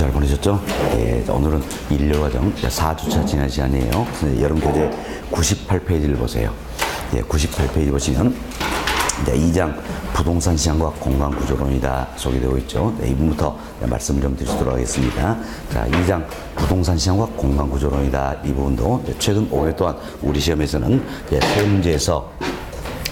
잘 보내셨죠? 예, 오늘은 일요과정 4주차 지난 시간이에요. 여름 교재 98페이지를 보세요. 예, 98페이지 보시면 2장 부동산 시장과 공간 구조론이다 소개되고 있죠. 네, 이 부분부터 말씀을 좀 드리도록 하겠습니다. 자, 2장 부동산 시장과 공간 구조론이다. 이 부분도 최근 5회 동안 우리 시험에서는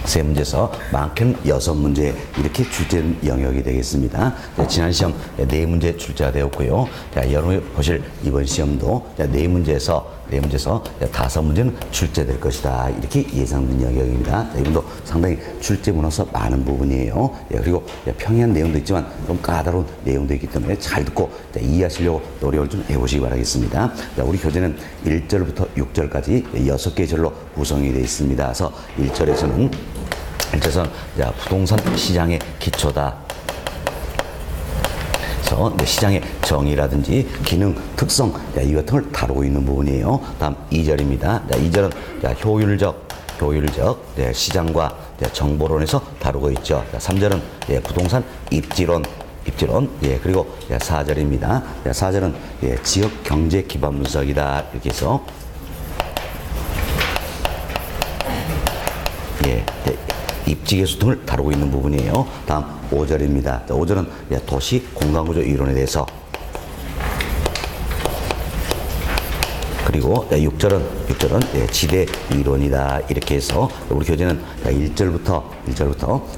세 문제에서 많게는 6문제 이렇게 출제된 영역이 되겠습니다. 지난 시험 4문제 출제가 되었고요. 자, 여러분이 보실 이번 시험도 4문제에서 5문제는 출제될 것이다. 이렇게 예상된 영역입니다. 이분도 상당히 출제 문화서 많은 부분이에요. 그리고 평이한 내용도 있지만 좀 까다로운 내용도 있기 때문에 잘 듣고 이해하시려고 노력을 좀 해보시기 바라겠습니다. 우리 교재는 1절부터 6절까지 6개의 절로 구성이 되어 있습니다. 그래서 1절에서는 부동산 시장의 기초다. 시장의 정의라든지 기능, 특성 이 같은 걸 다루고 있는 부분이에요. 다음 2절입니다. 2절은 효율적 시장과 정보론에서 다루고 있죠. 3절은 부동산 입지론, 그리고 4절입니다. 4절은 지역 경제 기반 분석이다. 이렇게 해서 입지계수 등을 다루고 있는 부분이에요. 다음 5절입니다. 5절은 도시 공간구조 이론에 대해서, 그리고 6절은 지대 이론이다. 이렇게 해서 우리 교재는 1절부터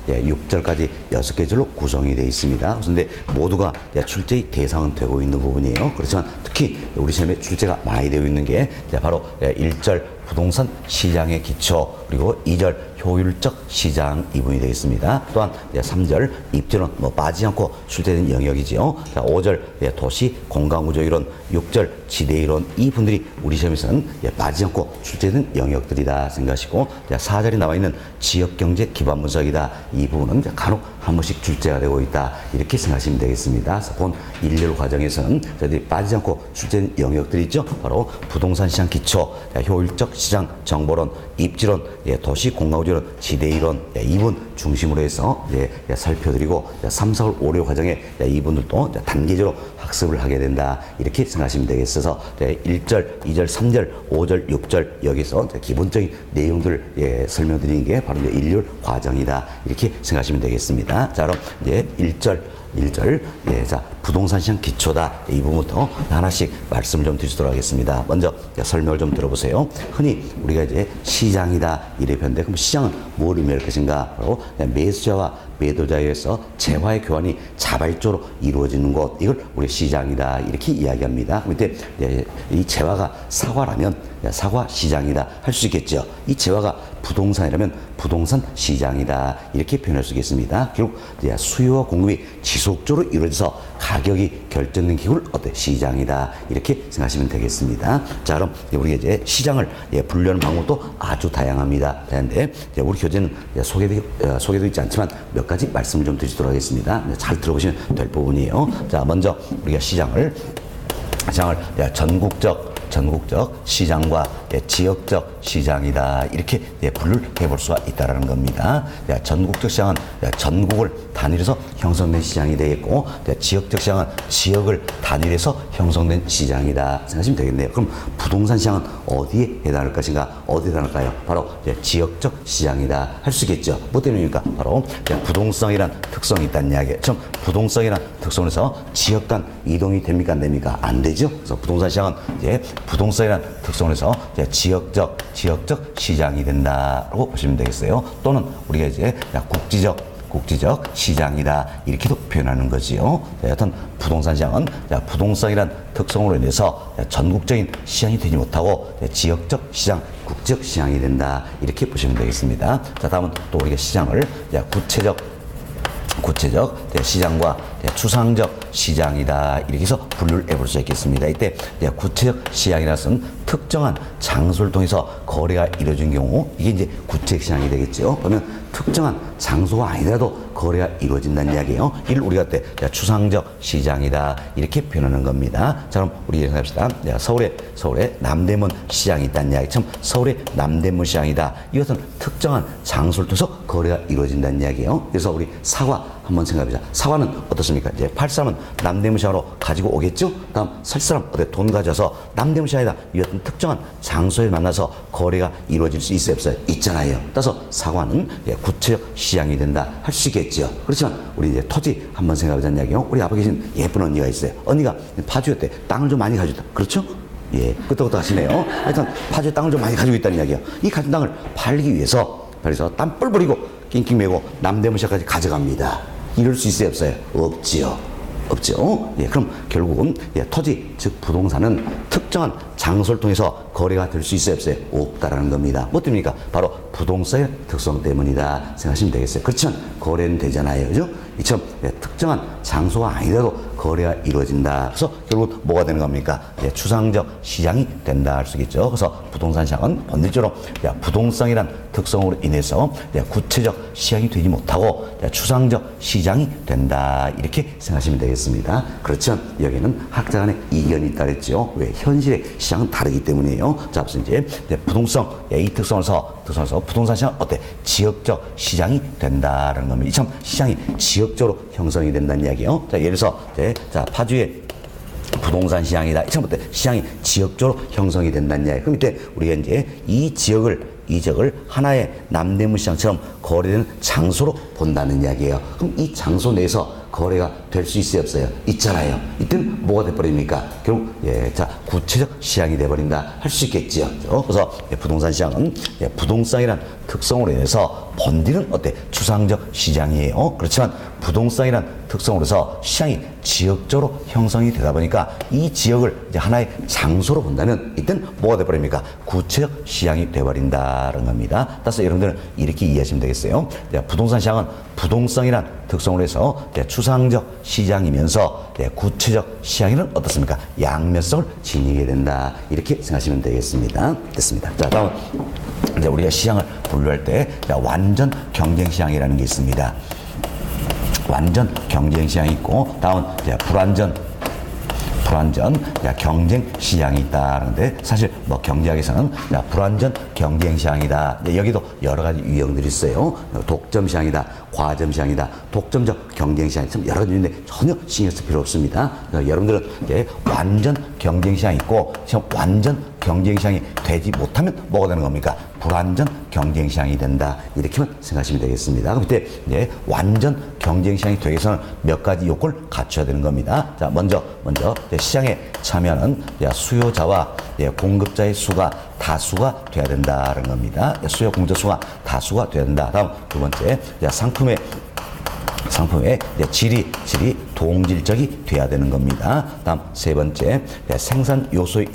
6절까지 6개 절로 구성이 되어 있습니다. 그런데 모두가 출제의 대상은 되고 있는 부분이에요. 그렇지만 특히 우리 시험에 출제가 많이 되어 있는 게 바로 1절 부동산 시장의 기초, 그리고 2절 효율적 시장 이 부분이 되겠습니다. 또한 3절 입지론 빠지지 않고 출제된 영역이지요. 5절 도시 공간구조 이론, 6절 지대 이론 이 분들이 우리 시험에서는 빠지지 않고 출제된 영역들이다 생각하시고, 4절이 나와 있는 지역경제 기반 분석이다. 이 부분은 간혹 한 번씩 출제가 되고 있다. 이렇게 생각하시면 되겠습니다. 그래서 본 일일 과정에서는 저희들이 빠지지 않고 출제된 영역들이 있죠. 바로 부동산 시장 기초, 효율적 시장 정보론, 입지론, 도시 공간구조론, 지대 이론 이분 중심으로 해서 살펴드리고 3, 4월 5월 과정에 이분들도 단계적으로 학습을 하게 된다. 이렇게 생각하시면 되겠어서 1절, 2절, 3절, 5절, 6절 여기서 기본적인 내용들 설명드리는 게 바로 일일 과정이다. 이렇게 생각하시면 되겠습니다. 자, 그럼 1절, 부동산 시장 기초다. 이 부분부터 하나씩 말씀을 좀 드리도록 하겠습니다. 먼저 설명을 좀 들어보세요. 흔히 우리가 시장이다 이래 표현데, 그럼 시장은 뭘 의미할 것인가? 바로 매수자와 매도자에 의해서 재화의 교환이 자발적으로 이루어지는 곳, 이걸 우리 시장이다 이렇게 이야기합니다. 그런데 이 재화가 사과라면 사과 시장이다 할 수 있겠죠. 이 재화가 부동산이라면 부동산 시장이다 이렇게 표현할 수 있겠습니다. 결국 수요와 공급이 지속적으로 이루어져서 가격이 결정된 기구를 시장이다 이렇게 생각하시면 되겠습니다. 자, 그럼 우리가 이제 시장을 분류하는 방법도 아주 다양합니다. 그런데 우리 교재는 소개되어 있지 않지만 몇 가지 말씀을 좀 드리도록 하겠습니다. 잘 들어보시면 될 부분이에요. 자, 먼저 우리가 시장을 전국적 시장과 지역적 시장이다 이렇게 분류를 해볼 수가 있다는 겁니다. 전국적 시장은 전국을 단위로서 형성된 시장이 되겠고, 지역적 시장은 지역을 단위로서 형성된 시장이다 생각하시면 되겠네요. 그럼 부동산 시장은 어디에 해당할 것인가? 어디에 해당할까요? 바로 지역적 시장이다 할 수 있겠죠. 뭐 때문입니까? 바로 부동성이란 특성이 있다는 이야기예요. 좀 부동성이란 특성에서 지역 간 이동이 됩니까? 안 됩니까? 안 되죠. 그래서 부동산 시장은 부동성이란 특성에서 지역적 시장이 된다고 보시면 되겠어요. 또는 우리가 국지적 시장이다 이렇게도 표현하는 거지요. 여하튼 부동산 시장은 부동성이란 특성으로 인해서 전국적인 시장이 되지 못하고 지역적 시장, 국지적 시장이 된다 이렇게 보시면 되겠습니다. 자, 다음은 또 우리가 시장을 구체적 시장과 추상적 시장이다 이렇게 해서 분류를 해볼 수 있겠습니다. 이때 구체적 시장이라는 것은 특정한 장소를 통해서 거래가 이루어진 경우 이게 이제 구체적 시장이 되겠죠. 그러면 특정한 장소가 아니더라도 거래가 이루어진다는 이야기예요. 이를 우리가 추상적 시장이다 이렇게 표현하는 겁니다. 자, 그럼 우리 예상합시다. 서울에 남대문 시장이 있다는 이야기. 참 서울의 남대문 시장이다. 이것은 특정한 장소를 통해서 거래가 이루어진다는 이야기예요. 그래서 우리 사과 한번 생각해보자. 사과는 어떻습니까? 이제 팔 사람은 남대문시장으로 가지고 오겠죠? 다음 살 사람 어때? 돈 가져서 남대문시장이다. 이 어떤 특정한 장소에 만나서 거래가 이루어질 수 있어요, 없어요? 있잖아요. 따라서 사과는 구체적 시장이 된다 할 수 있겠죠. 그렇지만 우리 이제 토지 한번 생각해보자는 이야기요. 우리 앞에 계신 예쁜 언니가 있어요. 언니가 파주에 땅을 좀 많이 가졌다. 그렇죠? 예, 끄떡끄떡 하시네요. 하여튼 파주에 땅을 좀 많이 가지고 있다는 이야기예요. 이 가진 땅을 팔기 위해서 땀 뻘 버리고 낑낑 매고 남대문시장까지 가져갑니다. 이럴 수 있어요, 없어요? 없지요. 없죠. 예, 그럼 결국은 토지, 즉 부동산은 특정한 장소를 통해서 거래가 될 수 있어요, 없어요? 없다라는 겁니다. 뭐 때문입니까? 바로 부동산의 특성 때문이다 생각하시면 되겠어요. 그렇지만 거래는 되잖아요, 그죠? 이처럼 특정한 장소가 아니라도 거래가 이루어진다. 그래서 결국 뭐가 되는 겁니까? 추상적 시장이 된다 할 수 있겠죠. 그래서 부동산 시장은 본질적으로 부동성이란 특성으로 인해서 구체적 시장이 되지 못하고 추상적 시장이 된다 이렇게 생각하시면 되겠습니다. 그렇지만 여기는 학자 간의 이견이 있다 그랬죠. 왜? 현실의 시장은 다르기 때문이에요. 자, 앞서 이제 부동성, 이 특성에서 부동산 시장은 어때? 지역적 시장이 된다는 겁니다. 참 시장이 지역적으로 형성이 된다는 이야기예요. 자, 예를 들어서 자, 파주의 부동산 시장이다. 처음부터 시장이 지역적으로 형성이 된다는 이야기. 그럼 이때 우리가 이제 이 지역을 하나의 남대문 시장처럼 거래되는 장소로 본다는 이야기예요. 그럼 이 장소 내에서 거래가 될 수 있어요, 없어요? 있잖아요. 이때는 뭐가 돼버립니까? 결국 자, 구체적 시장이 돼버린다 할 수 있겠지요. 그래서 부동산 시장은 부동산이란 특성으로 인해서 본질은 어때? 추상적 시장이에요. 그렇지만 부동산이란 특성으로 해서 시장이 지역적으로 형성이 되다 보니까 이 지역을 이제 하나의 장소로 본다면 이때는 뭐가 돼버립니까? 구체적 시장이 돼버린다는 겁니다. 따라서 여러분들은 이렇게 이해하시면 되겠어요. 부동산 시장은 부동성이란 특성으로 해서 추상적 시장이면서 구체적 시장에는 어떻습니까? 양면성을 지니게 된다. 이렇게 생각하시면 되겠습니다. 됐습니다. 자, 다음 이제 우리가 시장을 분류할 때 완전 경쟁 시장이라는 게 있습니다. 완전 경쟁 시장이 있고 다음 불완전 경쟁 시장이 있다는데 사실 뭐 경제학에서는 불완전 경쟁 시장이다. 여기도 여러 가지 유형들이 있어요. 독점 시장이다, 과점 시장이다, 독점적 경쟁 시장 참 여러 가지 있는데 전혀 신경 쓸 필요 없습니다. 그러니까 여러분들은 완전 경쟁 시장이 있고 지금 완전 경쟁 시장이 되지 못하면 뭐가 되는 겁니까? 불완전 경쟁 시장이 된다. 이렇게만 생각하시면 되겠습니다. 그럼 이때 완전 경쟁 시장이 되기 위해서는 몇 가지 요건을 갖춰야 되는 겁니다. 자, 먼저 시장에 참여하는 수요자와 공급자의 수가 다수가 돼야 된다는 겁니다. 수요 공급자 수가 다수가 돼야 된다. 다음 두 번째 상품의 질이 동질적이 돼야 되는 겁니다. 다음 세 번째 생산 요소의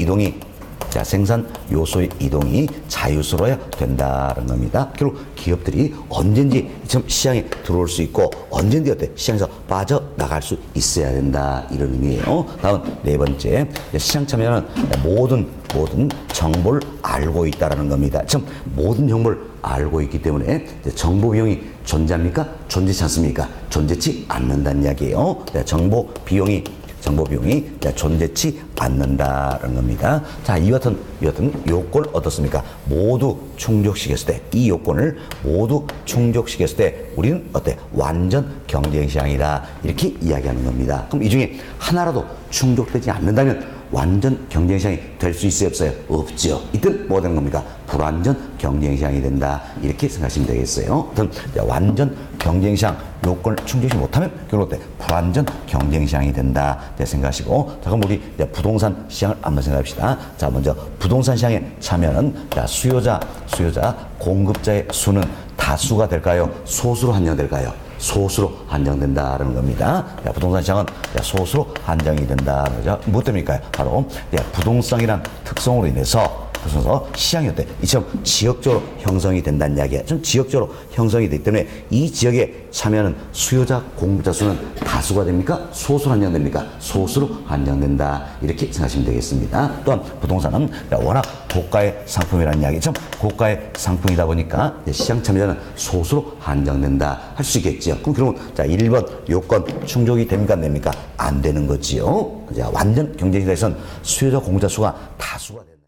이동이 자유스러워야 된다는 겁니다. 결국 기업들이 언제든지 시장에 들어올 수 있고 언제든지 시장에서 빠져나갈 수 있어야 된다 이런 의미예요. 다음 네 번째 시장 참여는 모든 정보를 알고 있다라는 겁니다. 지금 모든 정보를 알고 있기 때문에 정보 비용이 존재합니까? 존재치 않습니까? 존재치 않는다는 이야기예요. 정보 비용이 존재치 않는다는 겁니다. 자, 이 같은 요건을 어떻습니까? 모두 충족시켰을 때, 이 요건을 모두 충족시켰을 때 우리는 어때? 완전 경쟁 시장이다. 이렇게 이야기하는 겁니다. 그럼 이 중에 하나라도 충족되지 않는다면 완전 경쟁 시장이 될 수 있어요, 없어요? 없죠. 이때는 뭐가 되는 겁니까? 불완전 경쟁 시장이 된다. 이렇게 생각하시면 되겠어요. 완전 경쟁 시장 요건을 충족시 못하면 결국 불완전 경쟁 시장이 된다. 생각하시고, 자, 그럼 우리 부동산 시장을 한번 생각합시다. 자, 먼저 부동산 시장에 참여하는 수요자, 공급자의 수는 다수가 될까요? 소수로 한정될까요? 소수로 한정된다는 겁니다. 부동산 시장은 소수로 한정이 된다. 뭐 때문일까요? 바로 부동성이란 특성으로 인해서 시장이 이처럼 지역적으로 형성이 된다는 이야기야. 좀 지역적으로 형성이 되기 때문에 이 지역에 참여하는 수요자, 공급자 수는 다수가 됩니까? 소수로 한정됩니까? 소수로 한정된다. 이렇게 생각하시면 되겠습니다. 또한 부동산은 워낙 고가의 상품이라는 이야기. 좀 고가의 상품이다 보니까 시장 참여자는 소수로 한정된다. 할 수 있겠지요. 그럼 1번 요건 충족이 됩니까? 안 됩니까? 안 되는 거지요. 완전 경쟁시장에서는 수요자, 공급자 수가 다수가 된다.